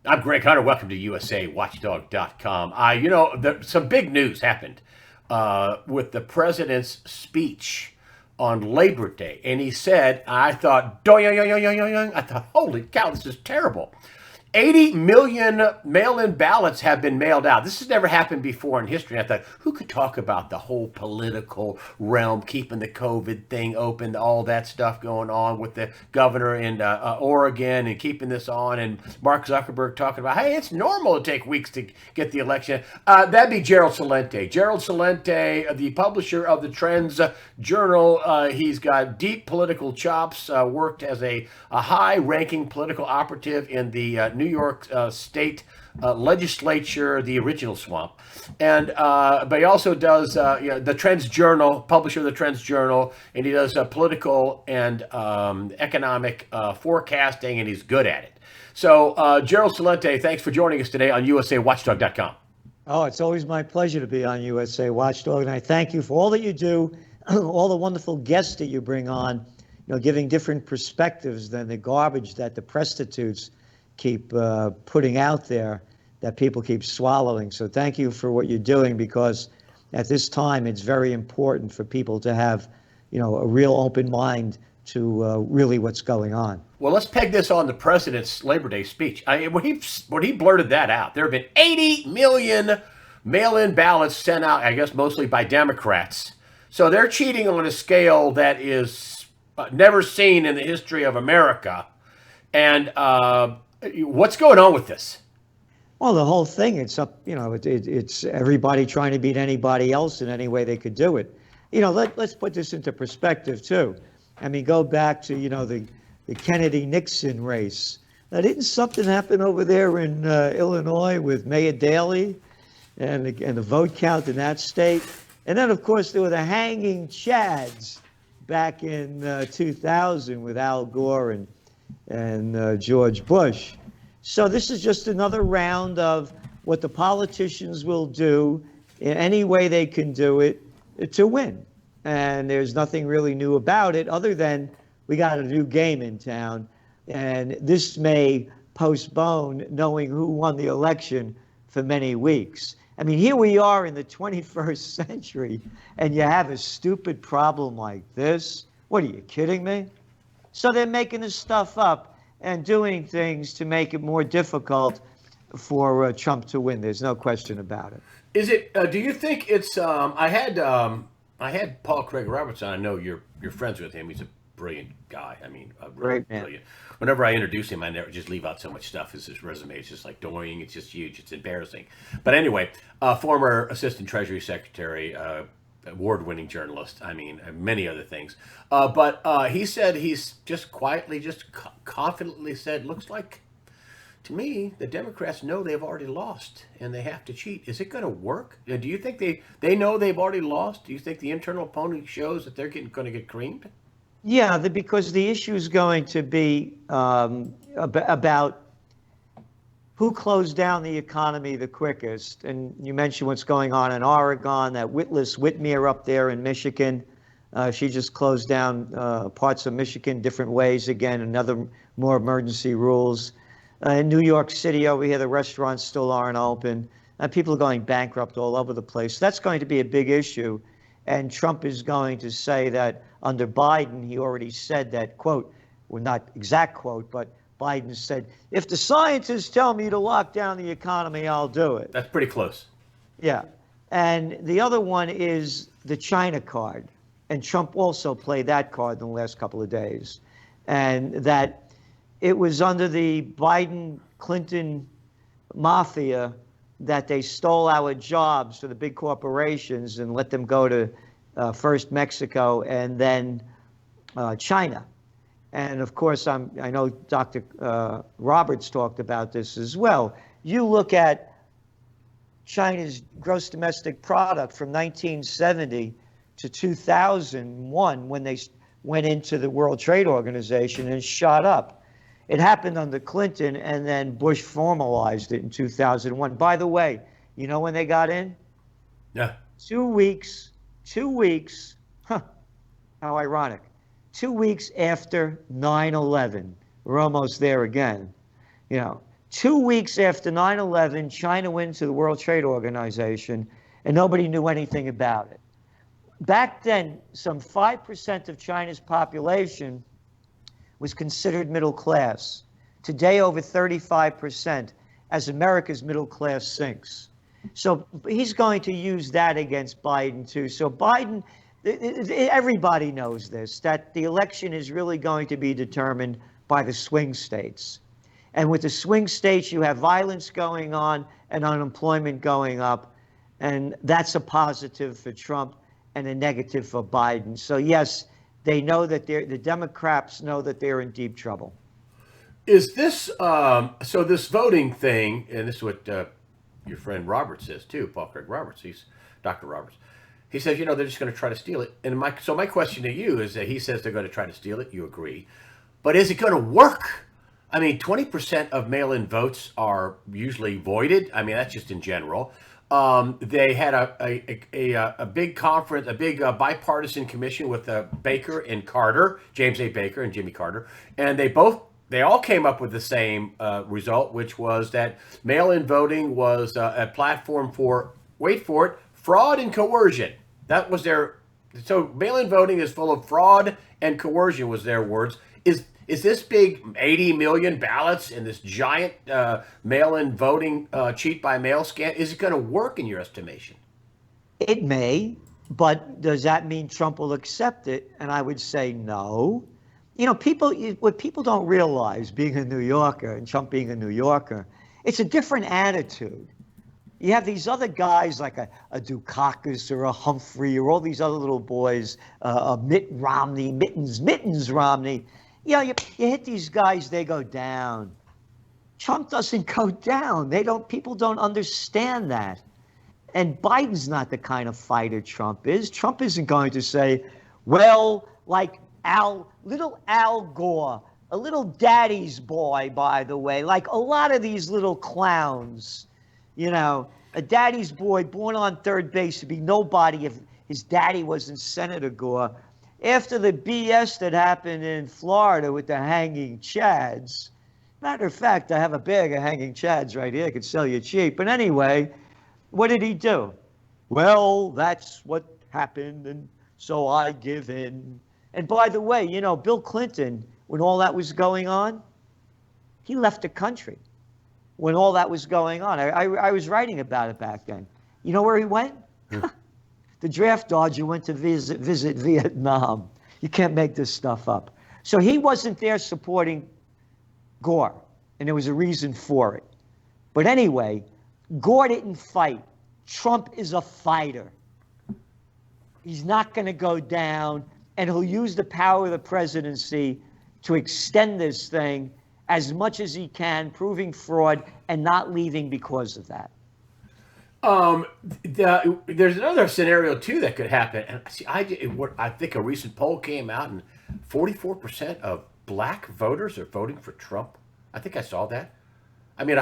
I'm Greg Hunter. Welcome to USAWatchdog.com. Some big news happened with the president's speech on Labor Day, and he said, I thought, I thought, holy cow, this is terrible. 80 million mail-in ballots have been mailed out. This has never happened before in history. I thought, who could talk about the whole political realm, keeping the COVID thing open, all that stuff going on with the governor in Oregon and keeping this on, and Mark Zuckerberg talking about, hey, it's normal to take weeks to get the election. That'd be Gerald Celente. Gerald Celente, the publisher of the Trends Journal. He's got deep political chops, worked as a high-ranking political operative in the New York State legislature, the original swamp, and but he also does the Trends Journal, publisher of the Trends Journal, and he does political and economic forecasting, and he's good at it. So, Gerald Celente, thanks for joining us today on USAWatchdog.com. Oh, it's always my pleasure to be on USA Watchdog, and I thank you for all that you do, all the wonderful guests that you bring on, giving different perspectives than the garbage that the prostitutes keep putting out there that people keep swallowing. So thank you for what you're doing, because at this time it's very important for people to have, a real open mind to really what's going on. Well, let's peg this on the president's Labor Day speech. When he blurted that out, there have been 80 million mail-in ballots sent out, I guess mostly by Democrats. So they're cheating on a scale that is never seen in the history of America. And what's going on with this? Well, the whole thing, it's up, it's everybody trying to beat anybody else in any way they could do it. Let's put this into perspective too. I mean, go back to, the Kennedy-Nixon race. Now, didn't something happen over there in Illinois with Mayor Daley and the vote count in that state? And then, of course, there were the hanging chads back in 2000 with Al Gore and George Bush. So this is just another round of what the politicians will do in any way they can do it to win. And there's nothing really new about it other than we got a new game in town. And this may postpone knowing who won the election for many weeks. I mean, here we are in the 21st century, and you have a stupid problem like this. What, are you kidding me? So they're making this stuff up and doing things to make it more difficult for Trump to win. There's no question about it. Is it? Do you think it's? I had Paul Craig Robertson. I know you're friends with him. He's a brilliant guy. I mean, really brilliant. Whenever I introduce him, I never just leave out so much stuff. His resume is just like doing. It's just huge. It's embarrassing. But anyway, former Assistant Treasury Secretary. Award-winning journalist. I mean, many other things. But he said he's just quietly, confidently said, looks like to me the Democrats know they've already lost and they have to cheat. Is it going to work? Do you think they know they've already lost? Do you think the internal polling shows that they're going to get creamed? Yeah, because the issue is going to be about who closed down the economy the quickest. And you mentioned what's going on in Oregon, that Witless Whitmer up there in Michigan. She just closed down parts of Michigan different ways again, another more emergency rules. In New York City over here, the restaurants still aren't open. People are going bankrupt all over the place. That's going to be a big issue. And Trump is going to say that under Biden, he already said that, quote, well, not exact quote, but Biden said, if the scientists tell me to lock down the economy, I'll do it. That's pretty close. Yeah. And the other one is the China card. And Trump also played that card in the last couple of days. And that it was under the Biden-Clinton mafia that they stole our jobs for the big corporations and let them go to first Mexico and then China. And of course, I know Dr. Roberts talked about this as well. You look at China's gross domestic product from 1970 to 2001 when they went into the World Trade Organization and shot up. It happened under Clinton, and then Bush formalized it in 2001. By the way, you know when they got in? Yeah. 2 weeks, how ironic. 2 weeks after 9/11. We're almost there again. 2 weeks after 9/11, China went to the World Trade Organization, and nobody knew anything about it. Back then, some 5% of China's population was considered middle class. Today, over 35%, as America's middle class sinks. So he's going to use that against Biden, too. So Biden, everybody knows this, that the election is really going to be determined by the swing states. And with the swing states, you have violence going on and unemployment going up. And that's a positive for Trump and a negative for Biden. So, yes, they know that the Democrats know that they're in deep trouble. Is this, so this voting thing, and this is what your friend Robert says too, Paul Craig Roberts, he's Dr. Roberts. He says, they're just going to try to steal it. And my question to you is that he says they're going to try to steal it. You agree. But is it going to work? I mean, 20% of mail-in votes are usually voided. I mean, that's just in general. They had a big conference, a big bipartisan commission with Baker and Carter, James A. Baker and Jimmy Carter, and they all came up with the same result, which was that mail-in voting was a platform for, wait for it, fraud and coercion. That was so mail-in voting is full of fraud and coercion was their words. Is this big 80 million ballots and this giant mail-in voting cheat by mail scam, is it going to work in your estimation? It may, but does that mean Trump will accept it? And I would say no. What people don't realize, being a New Yorker and Trump being a New Yorker, it's a different attitude. You have these other guys like a Dukakis or a Humphrey or all these other little boys, Mitt Romney, Mittens Romney. You hit these guys, they go down. Trump doesn't go down. People don't understand that. And Biden's not the kind of fighter Trump is. Trump isn't going to say, well, like little Al Gore, a little daddy's boy, by the way, like a lot of these little clowns, a daddy's boy born on third base would be nobody if his daddy wasn't Senator Gore. After the BS that happened in Florida with the hanging chads, matter of fact, I have a bag of hanging chads right here. I could sell you cheap. But anyway, what did he do? Well, that's what happened, and so I give in. And by the way, Bill Clinton, when all that was going on, he left the country when all that was going on. I was writing about it back then. You know where he went? The draft dodger went to visit Vietnam. You can't make this stuff up. So he wasn't there supporting Gore, and there was a reason for it. But anyway, Gore didn't fight. Trump is a fighter. He's not going to go down, and he'll use the power of the presidency to extend this thing as much as he can, proving fraud and not leaving because of that. There's another scenario too that could happen, and see, I think a recent poll came out, and 44% of black voters are voting for Trump. I think I saw that. I mean,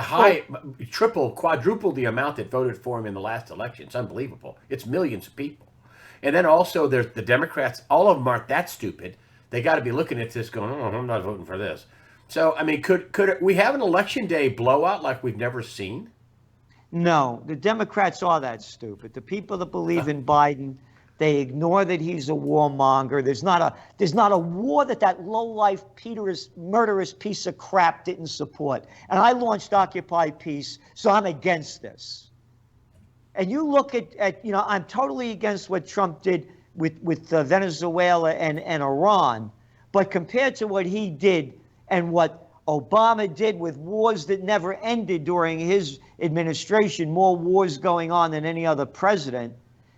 quadruple the amount that voted for him in the last election. It's unbelievable. It's millions of people, and then also there's the Democrats. All of them aren't that stupid. They got to be looking at this, going, "Oh, I'm not voting for this." So, I mean, could we have an election day blowout like we've never seen? No, the Democrats are that stupid. The people that believe in Biden, they ignore that he's a warmonger. There's not a war that low-life, murderous piece of crap didn't support. And I launched Occupy Peace, so I'm against this. And you look at I'm totally against what Trump did with Venezuela and Iran. But compared to what he did and what Obama did with wars that never ended during his administration, more wars going on than any other president,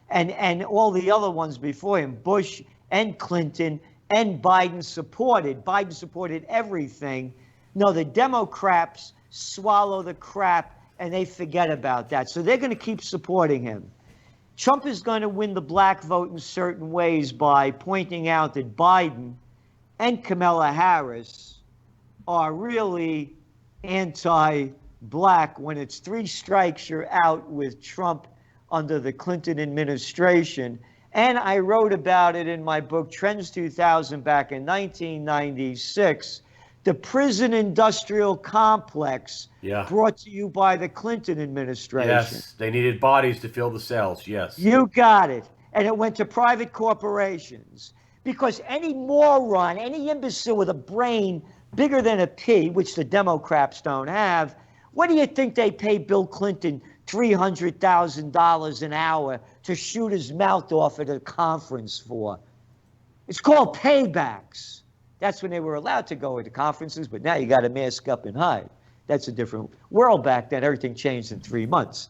and all the other ones before him, Bush and Clinton and Biden supported everything. No, the Democrats swallow the crap and they forget about that. So they're going to keep supporting him. Trump is going to win the black vote in certain ways by pointing out that Biden and Kamala Harris are really anti-black. When it's three strikes, you're out with Trump under the Clinton administration. And I wrote about it in my book, Trends 2000, back in 1996. the prison industrial complex Yeah. brought to you by the Clinton administration. Yes. They needed bodies to fill the cells. Yes. You got it. And it went to private corporations. Because any moron, any imbecile with a brain bigger than a pea, which the Democrats don't have, what do you think they paid Bill Clinton $300,000 an hour to shoot his mouth off at a conference for? It's called paybacks. That's when they were allowed to go into conferences, but now you got to mask up and hide. That's a different world back then. Everything changed in 3 months.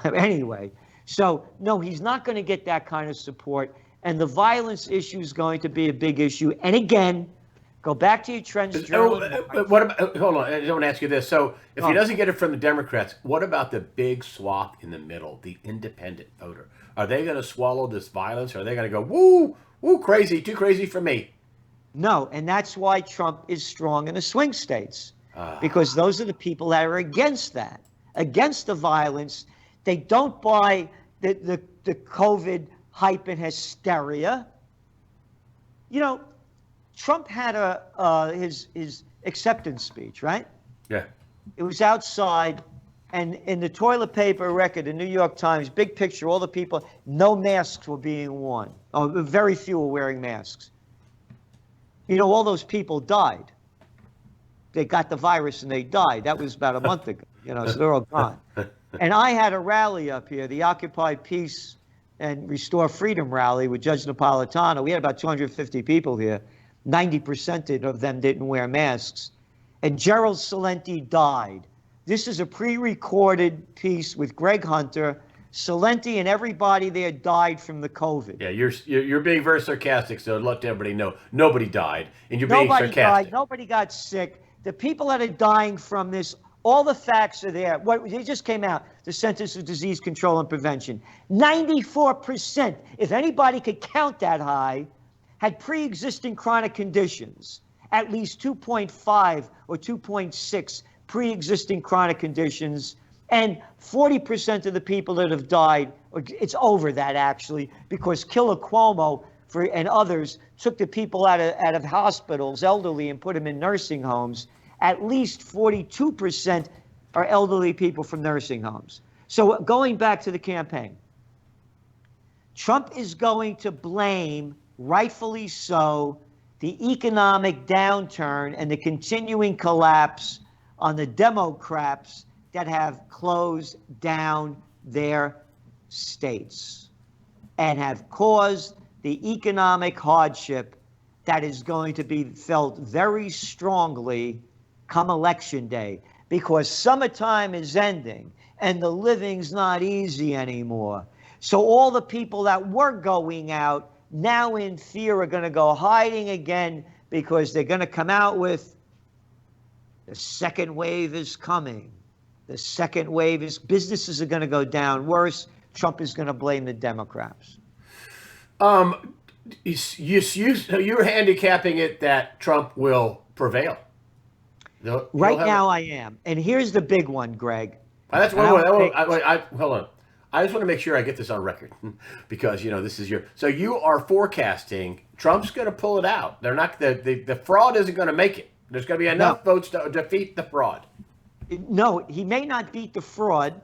Anyway, so no, he's not going to get that kind of support. And the violence issue is going to be a big issue. And again, go back to your trends. What about, hold on, I want to ask you this. So if he doesn't get it from the Democrats, what about the big swath in the middle, the independent voter? Are they going to swallow this violence? Or are they going to go, woo, woo, crazy, too crazy for me? No, and that's why Trump is strong in the swing states. Because those are the people that are against that, against the violence. They don't buy the COVID hype and hysteria. You know, Trump had his acceptance speech, right? Yeah. It was outside, and in the toilet paper record, the New York Times, big picture, all the people, no masks were being worn. Oh, very few were wearing masks. You know, all those people died. They got the virus and they died. That was about a month ago, you know, so they're all gone. And I had a rally up here, the Occupy Peace and Restore Freedom rally with Judge Napolitano. We had about 250 people here. 90% of them didn't wear masks. And Gerald Celente died. This is a pre-recorded piece with Greg Hunter. Celente and everybody there died from the COVID. Yeah, you're being very sarcastic, so let everybody know nobody died, and you're being sarcastic. Nobody died. Nobody got sick. The people that are dying from this, all the facts are there. It just came out, the Centers for Disease Control and Prevention. 94%, if anybody could count that high, had pre-existing chronic conditions. At least 2.5 or 2.6 pre-existing chronic conditions. And 40% of the people that have died, it's over that actually, because Killer Cuomo and others took the people out of hospitals, elderly, and put them in nursing homes. At least 42% are elderly people from nursing homes. So going back to the campaign, Trump is going to blame, rightfully so, the economic downturn and the continuing collapse on the Democrats that have closed down their states and have caused the economic hardship that is going to be felt very strongly come election day, because summertime is ending and the living's not easy anymore. So all the people that were going out now in fear are going to go hiding again, because they're going to come out with the second wave is coming. The second wave is, businesses are going to go down worse. Trump is going to blame the Democrats. You're handicapping it that Trump will prevail. Right now I am. And here's the big one, Greg. That's one way. Hold on. I just want to make sure I get this on record, because, you know, this is so you are forecasting Trump's going to pull it out. They're not, the fraud isn't going to make it. There's going to be enough votes to defeat the fraud. No, he may not beat the fraud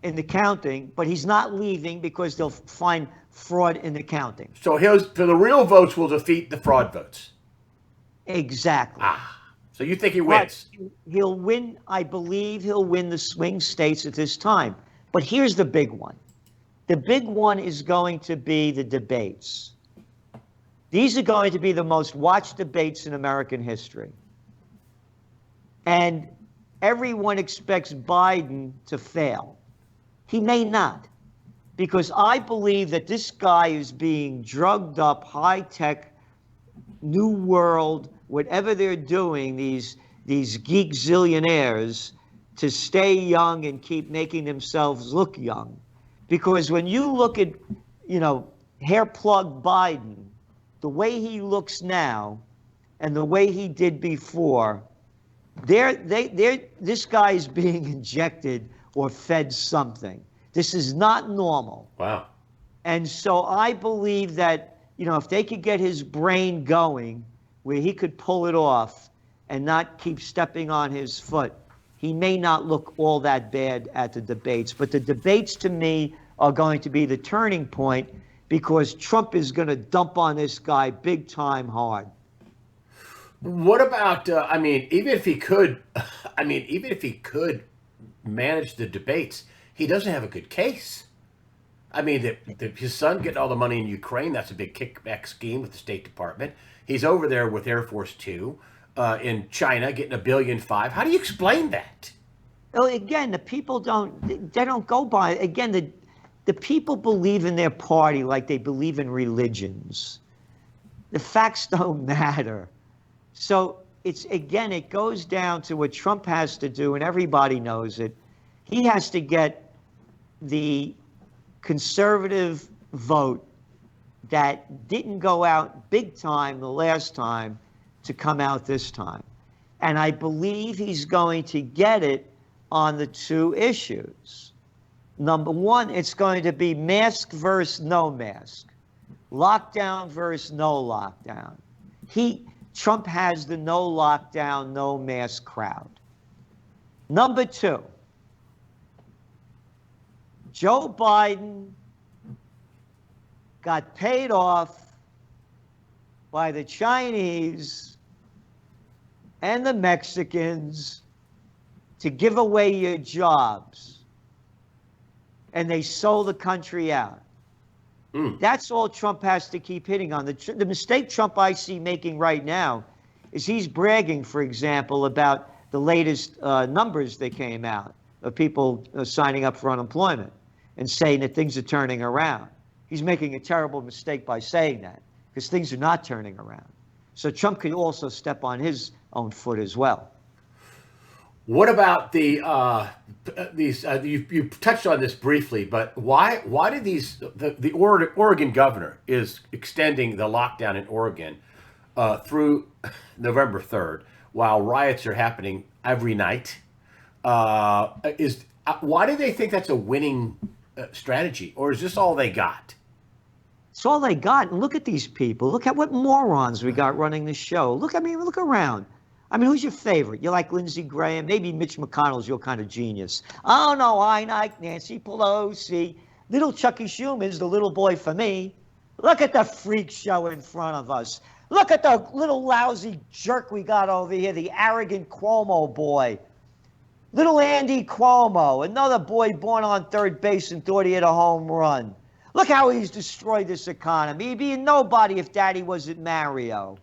in the counting, but he's not leaving because they'll find fraud in the counting. So the real votes will defeat the fraud votes. Exactly. So you think he wins? But he'll win. I believe he'll win the swing states at this time. But here's the big one. The big one is going to be the debates. These are going to be the most watched debates in American history. And everyone expects Biden to fail. He may not, because I believe that this guy is being drugged up, high-tech, new world, whatever they're doing, these geek zillionaires, to stay young and keep making themselves look young. Because when you look at, you know, hair plug Biden, the way he looks now and the way he did before, this guy is being injected or fed something. This is not normal. Wow. And so I believe that, you know, if they could get his brain going where he could pull it off, and not keep stepping on his foot, he may not look all that bad at the debates. But the debates, to me, are going to be the turning point, because Trump is going to dump on this guy big time hard. What about, I mean, even if he could, I mean, even if he could manage the debates, he doesn't have a good case. I mean, his son getting all the money in Ukraine, that's a big kickback scheme with the State Department. He's over there with Air Force Two in China getting $1.5 billion. How do you explain that? Well, again, the people don't go by, again, the people believe in their party like they believe in religions. The facts don't matter. So it goes down to what Trump has to do, and everybody knows it. He has to get the conservative vote that didn't go out big time the last time to come out this time. And I believe he's going to get it on the two issues. Number one, it's going to be mask versus no mask, lockdown versus no lockdown. Trump has the no lockdown, no mask crowd. Number two, Joe Biden got paid off by the Chinese and the Mexicans to give away your jobs, and they sold the country out. That's all Trump has to keep hitting on. The mistake Trump I see making right now is he's bragging, for example, about the latest numbers that came out of people signing up for unemployment and saying that things are turning around. He's making a terrible mistake by saying that, because things are not turning around. So Trump could also step on his own foot as well. What about you touched on this briefly, but why did the Oregon governor is extending the lockdown in Oregon through November 3rd, while riots are happening every night? Why do they think that's a winning strategy, or is this all they got? It's all they got. And look at these people. Look at what morons we got running the show. Look around. I mean, who's your favorite? You like Lindsey Graham? Maybe Mitch McConnell's your kind of genius. Oh, no, I like Nancy Pelosi. Little Chucky Schumer's the little boy for me. Look at the freak show in front of us. Look at the little lousy jerk we got over here, the arrogant Cuomo boy. Little Andy Cuomo, another boy born on third base and thought he had a home run. Look how he's destroyed this economy. He'd be a nobody if Daddy wasn't Mario.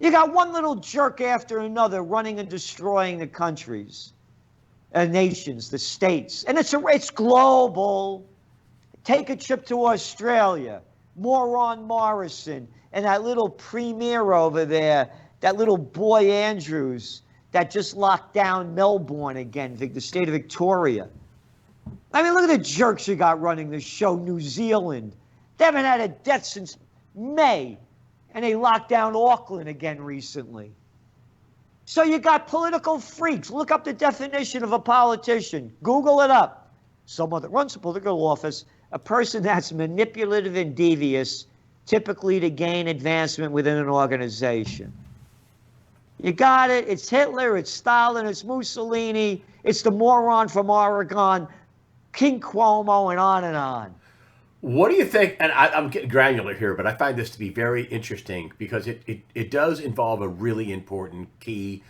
You got one little jerk after another running and destroying the countries, nations, the states. And it's global. Take a trip to Australia. Moron Morrison and that little premier over there, that little boy Andrews that just locked down Melbourne again, the state of Victoria. I mean, look at the jerks you got running the show. New Zealand. They haven't had a death since May. And they locked down Auckland again recently. So you got political freaks. Look up the definition of a politician. Google it up. Someone that runs a political office, a person that's manipulative and devious, typically to gain advancement within an organization. You got it. It's Hitler, it's Stalin, it's Mussolini, it's the moron from Oregon, King Cuomo, and on and on. What do you think? And I'm getting granular here, but I find this to be very interesting because it does involve a really important key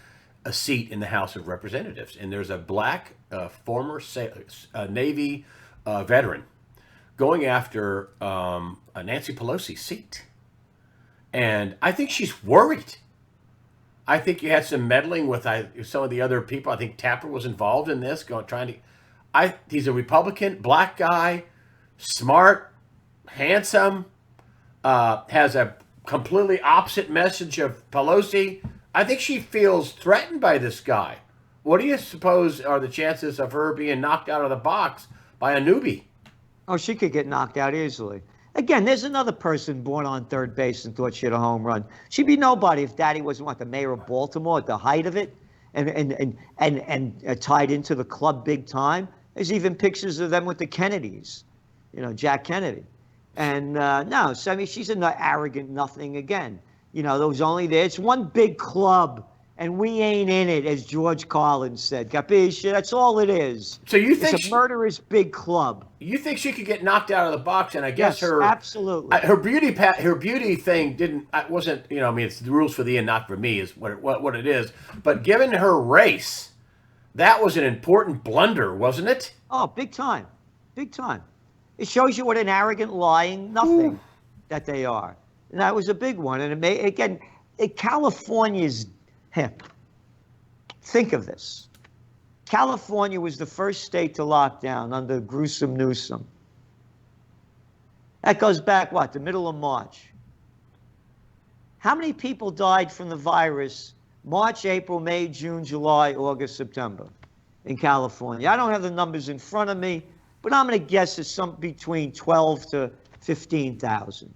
seat in the House of Representatives. And there's a black former Navy veteran going after Nancy Pelosi's seat. And I think she's worried. I think you had some meddling with some of the other people. I think Tapper was involved in this, he's a Republican, black guy, smart, handsome, has a completely opposite message of Pelosi. I think she feels threatened by this guy. What do you suppose are the chances of her being knocked out of the box by a newbie? Oh, she could get knocked out easily. Again, there's another person born on third base and thought she had a home run. She'd be nobody if Daddy wasn't the mayor of Baltimore at the height of it and tied into the club big time. There's even pictures of them with the Kennedys. Jack Kennedy. And no, so I mean, she's an arrogant nothing again. There was only there. It's one big club, and we ain't in it, as George Carlin said. Capisce? That's all it is. So you think it's a murderous big club. You think she could get knocked out of the box? And I guess Yes, absolutely. her beauty thing wasn't, I mean, it's the rules for the end, not for me, is what it is. But given her race, that was an important blunder, wasn't it? Oh, big time, big time. It shows you what an arrogant, lying nothing that they are. And that was a big one. And again, California's hip. Think of this. California was the first state to lock down under gruesome Newsom. That goes back, the middle of March. How many people died from the virus March, April, May, June, July, August, September in California? I don't have the numbers in front of me, but I'm going to guess it's between 12 to 15,000.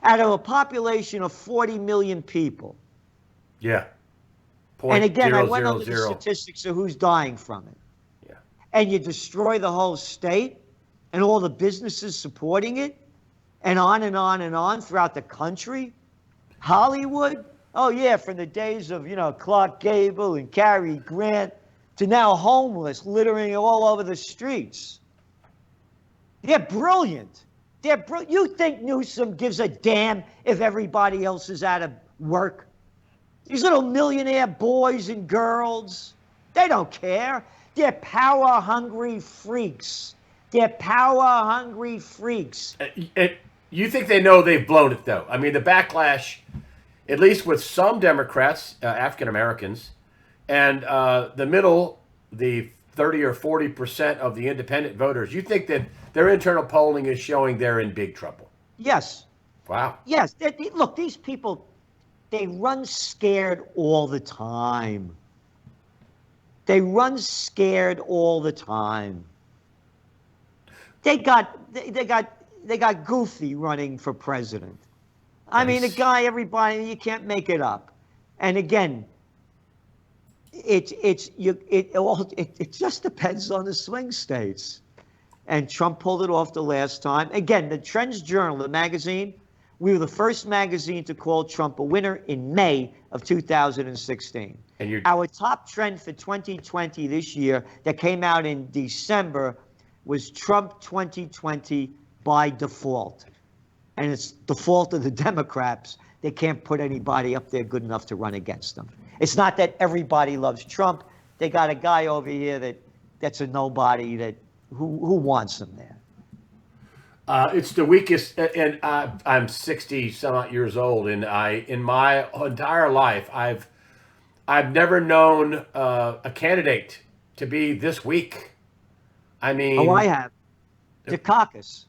Out of a population of 40 million people. Yeah. And again, I went over the statistics of who's dying from it. Yeah. And you destroy the whole state and all the businesses supporting it, and on and on and on throughout the country. Hollywood, oh yeah, from the days of, Clark Gable and Cary Grant to now homeless, littering all over the streets. They're brilliant. You think Newsom gives a damn if everybody else is out of work? These little millionaire boys and girls, they don't care. They're power-hungry freaks. They're power-hungry freaks. You think they know they've blown it, though? I mean, the backlash, at least with some Democrats, African Americans, and the middle, the 30 or 40% of the independent voters, you think that their internal polling is showing they're in big trouble? Yes. Wow. Yes. Look, these people, they run scared all the time. They run scared all the time. They got Goofy running for president. I mean, the guy, everybody, you can't make it up. And again, it just depends on the swing states. And Trump pulled it off the last time. Again, the Trends Journal, the magazine, we were the first magazine to call Trump a winner in May of 2016. And our top trend for 2020 this year that came out in December was Trump 2020 by default. And it's the fault of the Democrats. They can't put anybody up there good enough to run against them. It's not that everybody loves Trump. They got a guy over here that's a nobody who wants him there. It's the weakest, and I'm 60 some odd years old, and in my entire life, I've never known a candidate to be this weak. I mean, I have. Dukakis.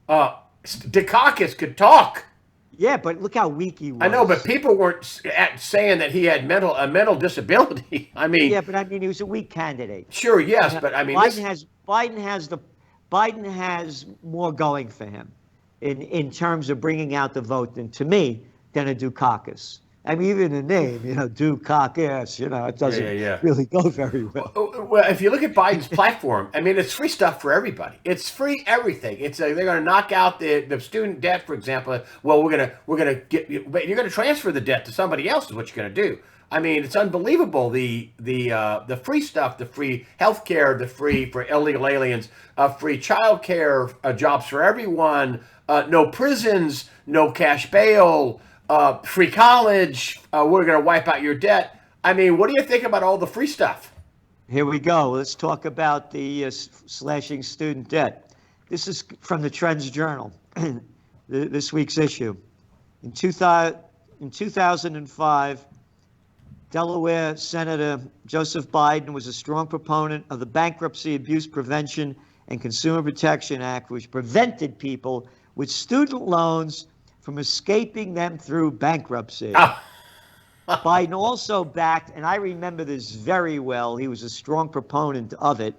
Dukakis could talk. Yeah, but look how weak he was. I know, but people weren't saying that he had a mental disability. I mean, yeah, but I mean, he was a weak candidate. Sure, yes, but I mean, Biden has more going for him in terms of bringing out the vote than a Dukakis. I mean, even the name, Dukakis, it doesn't really go very well. Well, if you look at Biden's platform, I mean, it's free stuff for everybody. It's free everything. It's they're going to knock out the student debt, for example. Well, you're going to transfer the debt to somebody else is what you're going to do. I mean, it's unbelievable. The free stuff, the free health care, the free for illegal aliens, free child care, jobs for everyone, no prisons, no cash bail, free college. We're going to wipe out your debt. I mean, what do you think about all the free stuff? Here we go. Let's talk about the slashing student debt. This is from the Trends Journal, this week's issue. In 2005, Delaware Senator Joseph Biden was a strong proponent of the Bankruptcy Abuse Prevention and Consumer Protection Act, which prevented people with student loans from escaping them through bankruptcy. Biden also backed, and I remember this very well, he was a strong proponent of it,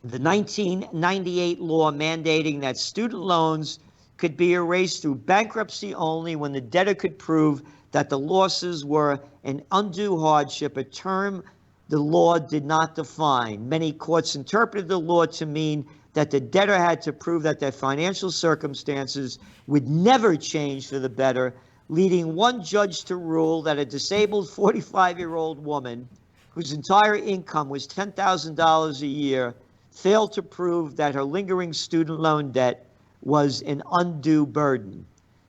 the 1998 law mandating that student loans could be erased through bankruptcy only when the debtor could prove that the losses were an undue hardship, a term the law did not define. Many courts interpreted the law to mean that the debtor had to prove that their financial circumstances would never change for the better leading one judge to rule that a disabled 45-year-old woman whose entire income was $10,000 a year failed to prove that her lingering student loan debt was an undue burden.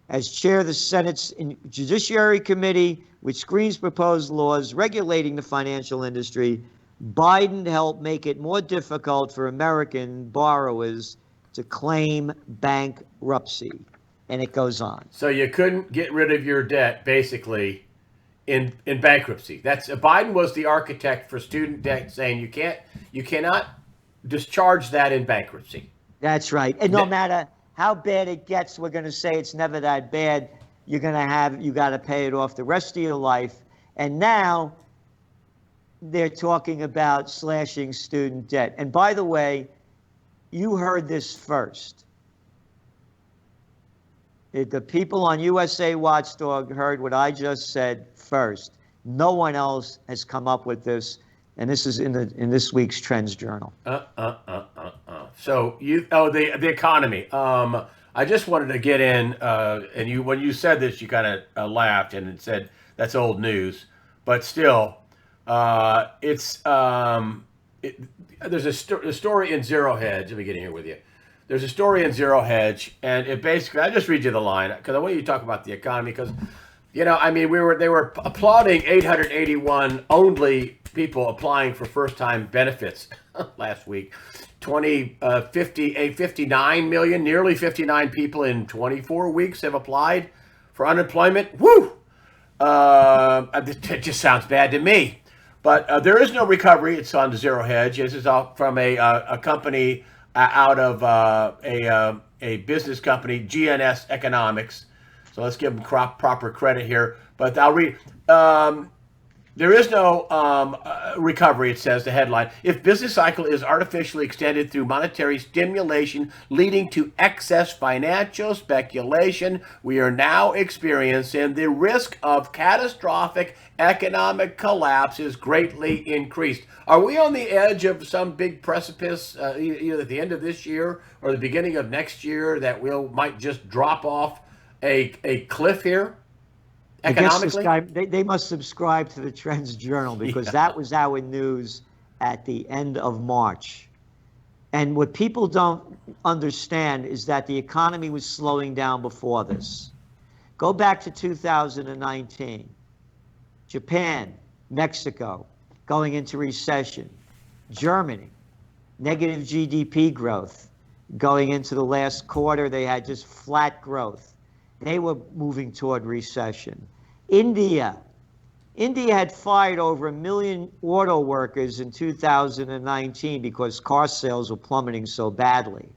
As chair of the Senate's Judiciary Committee, which screens proposed laws regulating the financial industry, Biden helped make it more difficult for American borrowers to claim bankruptcy. And it goes on. So you couldn't get rid of your debt, basically, in bankruptcy. That's Biden was the architect for student debt, saying you cannot discharge that in bankruptcy. That's right. And no matter how bad it gets, we're going to say it's never that bad. You got to pay it off the rest of your life. And now they're talking about slashing student debt. And by the way, you heard this first. The people on USA Watchdog heard what I just said first. No one else has come up with this, and this is in this week's Trends Journal. So the economy. I just wanted to get in, and when you said this, you kind of laughed and said that's old news, but still, there's a story in Zero Hedge. Let me get in here with you. There's a story in Zero Hedge, and it basically, I just read you the line because I want you to talk about the economy because, they were applauding 881 only people applying for first-time benefits last week. 59 million, nearly 59 people in 24 weeks have applied for unemployment. Woo! It just sounds bad to me. But there is no recovery. It's on Zero Hedge. This is from a company out of a business company, GNS Economics. So let's give them proper credit here. But I'll read. There is no recovery, it says, the headline. If business cycle is artificially extended through monetary stimulation, leading to excess financial speculation, we are now experiencing the risk of catastrophic economic collapse is greatly increased. Are we on the edge of some big precipice, either at the end of this year or the beginning of next year, that might just drop off a cliff here? Economically? They must subscribe to the Trends Journal because that was our news at the end of March. And what people don't understand is that the economy was slowing down before this. Go back to 2019. Japan, Mexico, going into recession. Germany, negative GDP growth. Going into the last quarter, they had just flat growth. They were moving toward recession. India had fired over 1 million auto workers in 2019 because car sales were plummeting so badly.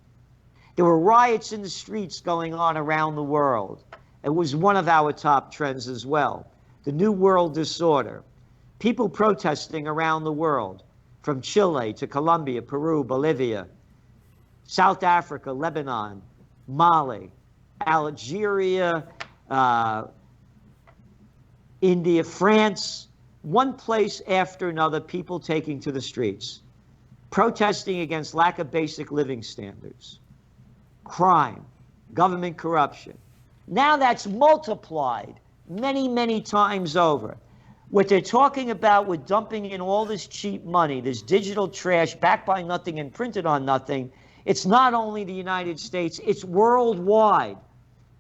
There were riots in the streets going on around the world. It was one of our top trends as well. The New World Disorder. People protesting around the world, from Chile to Colombia, Peru, Bolivia, South Africa, Lebanon, Mali, Algeria, India, France, one place after another, people taking to the streets, protesting against lack of basic living standards, crime, government corruption. Now that's multiplied many, many times over. What they're talking about with dumping in all this cheap money, this digital trash backed by nothing and printed on nothing, it's not only the United States, it's worldwide.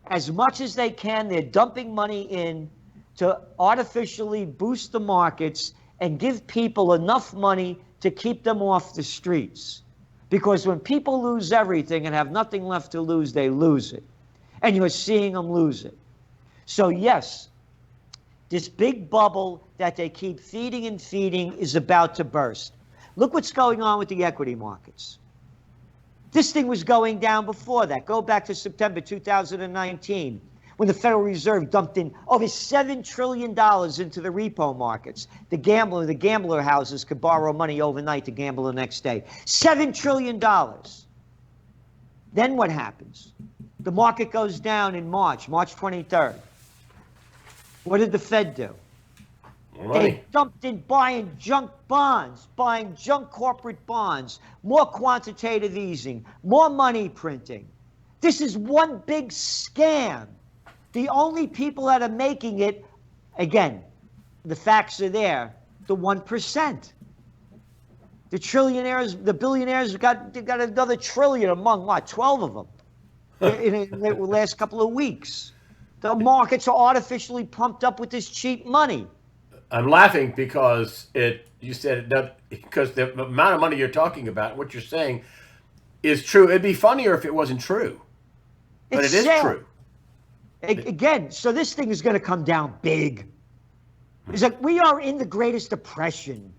As much as they can, they're dumping money in to artificially boost the markets and give people enough money to keep them off the streets. Because when people lose everything and have nothing left to lose, they lose it. And you're seeing them lose it. So yes, this big bubble that they keep feeding and feeding is about to burst. Look what's going on with the equity markets. This thing was going down before that. Go back to September 2019, when the Federal Reserve dumped in over $7 trillion into the repo markets. The gambler houses could borrow money overnight to gamble the next day. $7 trillion. Then what happens? The market goes down in March 23rd. What did the Fed do? They dumped in buying junk bonds, buying junk corporate bonds, more quantitative easing, more money printing. This is one big scam. The only people that are making it, again, the facts are there, the 1%. The trillionaires, the billionaires got another trillion among what, 12 of them in the last couple of weeks. The markets are artificially pumped up with this cheap money. I'm laughing because you said it does, because the amount of money you're talking about, what you're saying, is true. It'd be funnier if it wasn't true, but It's it is sad. true. Again, so this thing is going to come down big. It's like we are in the Greatest Depression.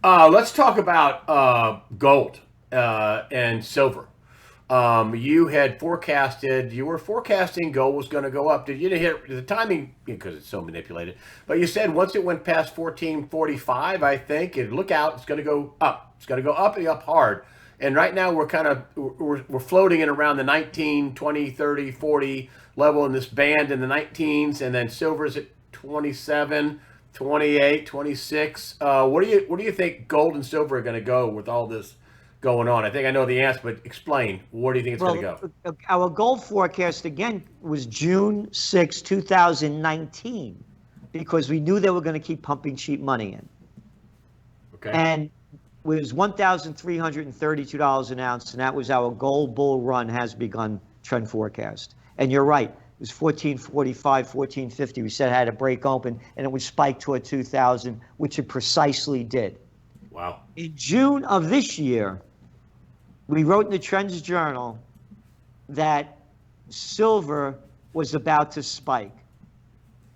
Let's talk about gold and silver. You were forecasting gold was going to go up. Did you hit the timing, because it's so manipulated? But you said once it went past 1445, I think, look out, it's going to go up. It's going to go up and up hard. And right now we're floating in around the 19, 20, 30, 40 level in this band in the 19s, and then silver's at 27, 28, 26. Where do you think gold and silver are going to go with all this going on? I think I know the answer, but explain. Where do you think it's going to go? Our gold forecast again was June 6, 2019, because we knew they were going to keep pumping cheap money in. Okay. And it was $1,332 an ounce, and that was our gold bull run has begun trend forecast. And you're right, it was 1445, 1450. We said it had to break open, and it would spike toward 2,000, which it precisely did. Wow. In June of this year, we wrote in the Trends Journal that silver was about to spike.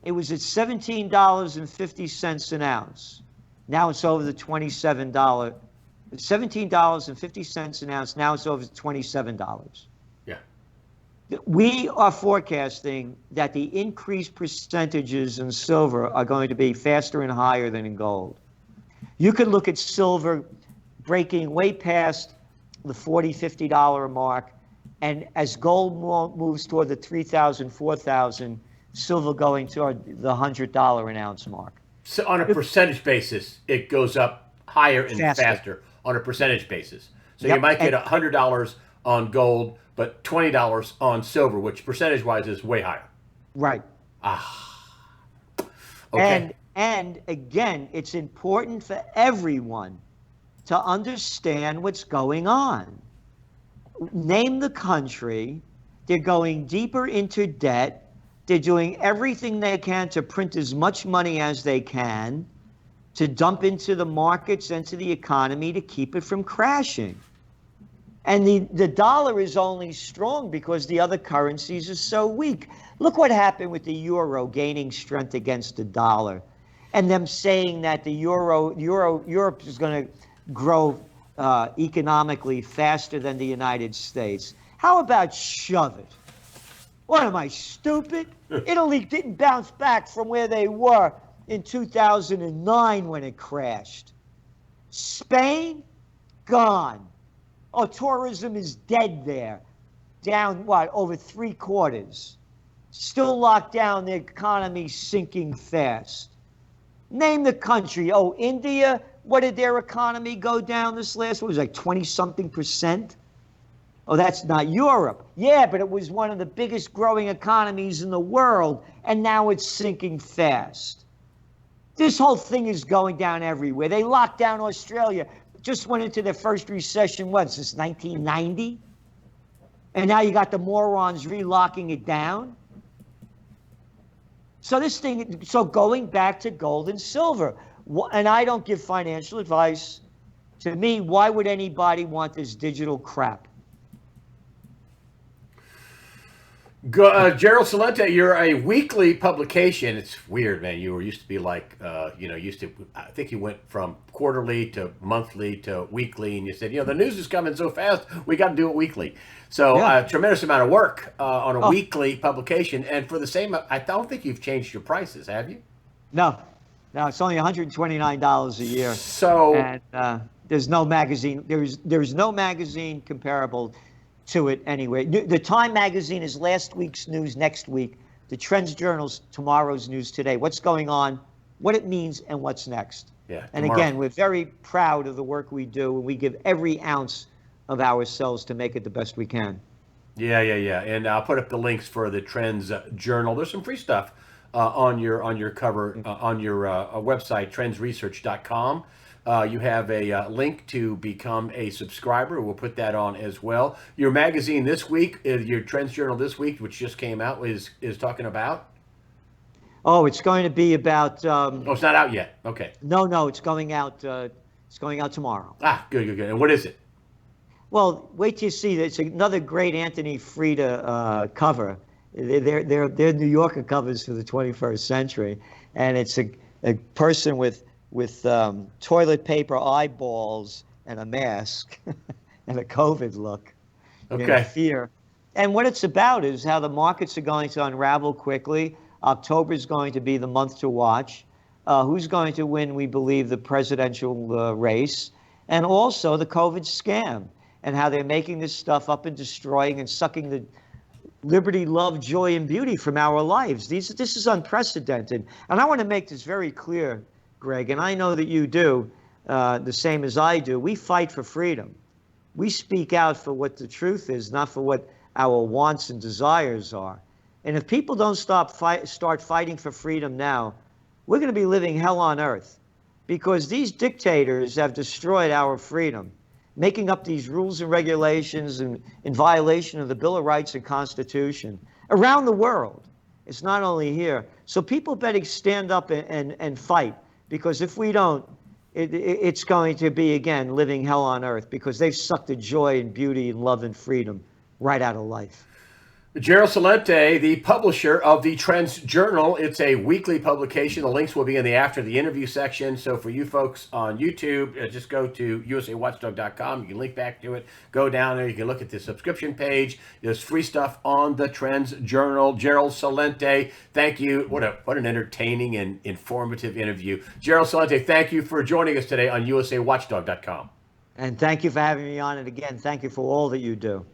It was at $17.50 an ounce. Now it's over the $27. $17.50 an ounce. Now it's over $27. Yeah. We are forecasting that the increased percentages in silver are going to be faster and higher than in gold. You could look at silver breaking way past the $40, $50 mark, and as gold moves toward the 3,000, 4,000, silver going toward the $100 an ounce mark. So on a percentage basis, it goes up higher and faster on a percentage basis. So you might get $100 on gold, but $20 on silver, which percentage-wise is way higher. Right. Okay. And again, it's important for everyone to understand what's going on. Name the country. They're going deeper into debt. They're doing everything they can to print as much money as they can, to dump into the markets and to the economy to keep it from crashing. And the dollar is only strong because the other currencies are so weak. Look what happened with the euro gaining strength against the dollar, and them saying that the Europe is going to grow economically faster than the United States. How about shove it? What am I, stupid? Italy didn't bounce back from where they were in 2009 when it crashed. Spain, gone. Oh, tourism is dead there. Down, what, over 3/4. Still locked down, the economy sinking fast. Name the country. Oh, India, what did their economy go down this last, what was it, like 20-something%? Oh, that's not Europe. Yeah, but it was one of the biggest growing economies in the world, and now it's sinking fast. This whole thing is going down everywhere. They locked down Australia. Just went into their first recession, what, since 1990? And now you got the morons relocking it down. So going back to gold and silver, and I don't give financial advice. To me, why would anybody want this digital crap? Gerald Celente, you're a weekly publication. It's weird, man. You used to be like, I think you went from quarterly to monthly to weekly, and you said, the news is coming so fast, we got to do it weekly. So a tremendous amount of work on a weekly publication. And for the same, I don't think you've changed your prices, have you? No, it's only $129 a year. So, and there's no magazine. There's no magazine comparable to it anyway. The Time magazine is last week's news next week. The Trends Journal's tomorrow's news today. What's going on, what it means, and what's next. Yeah. And again, we're very proud of the work we do, and we give every ounce of ourselves to make it the best we can. Yeah. And I'll put up the links for the Trends Journal. There's some free stuff on your cover on your website, trendsresearch.com. You have a link to become a subscriber. We'll put that on as well. Your magazine this week, your Trends Journal this week, which just came out, is talking about. Oh, it's going to be about. Oh, it's not out yet. Okay. No, it's going out. It's going out tomorrow. Ah, good. And what is it? Well, wait till you see. It's another great Anthony Freda cover. They're New Yorker covers for the 21st century, and it's a person with toilet paper eyeballs and a mask and a COVID look. Okay. Fear. And what it's about is how the markets are going to unravel quickly. October is going to be the month to watch. Who's going to win, we believe, the presidential race, and also the COVID scam, and how they're making this stuff up and destroying and sucking the liberty, love, joy, and beauty from our lives. This is unprecedented. And I want to make this very clear, Greg, and I know that you do the same as I do. We fight for freedom. We speak out for what the truth is, not for what our wants and desires are. And if people don't start fighting for freedom now, we're going to be living hell on earth, because these dictators have destroyed our freedom, making up these rules and regulations in violation of the Bill of Rights and Constitution around the world. It's not only here. So people better stand up and fight, because if we don't, it's going to be, again, living hell on earth, because they've sucked the joy and beauty and love and freedom right out of life. Gerald Celente, the publisher of the Trends Journal. It's a weekly publication. The links will be in the after the interview section. So for you folks on YouTube, just go to usawatchdog.com. You can link back to it. Go down there. You can look at the subscription page. There's free stuff on the Trends Journal. Gerald Celente, thank you. What an entertaining and informative interview. Gerald Celente, thank you for joining us today on usawatchdog.com. And thank you for having me on. And again, thank you for all that you do.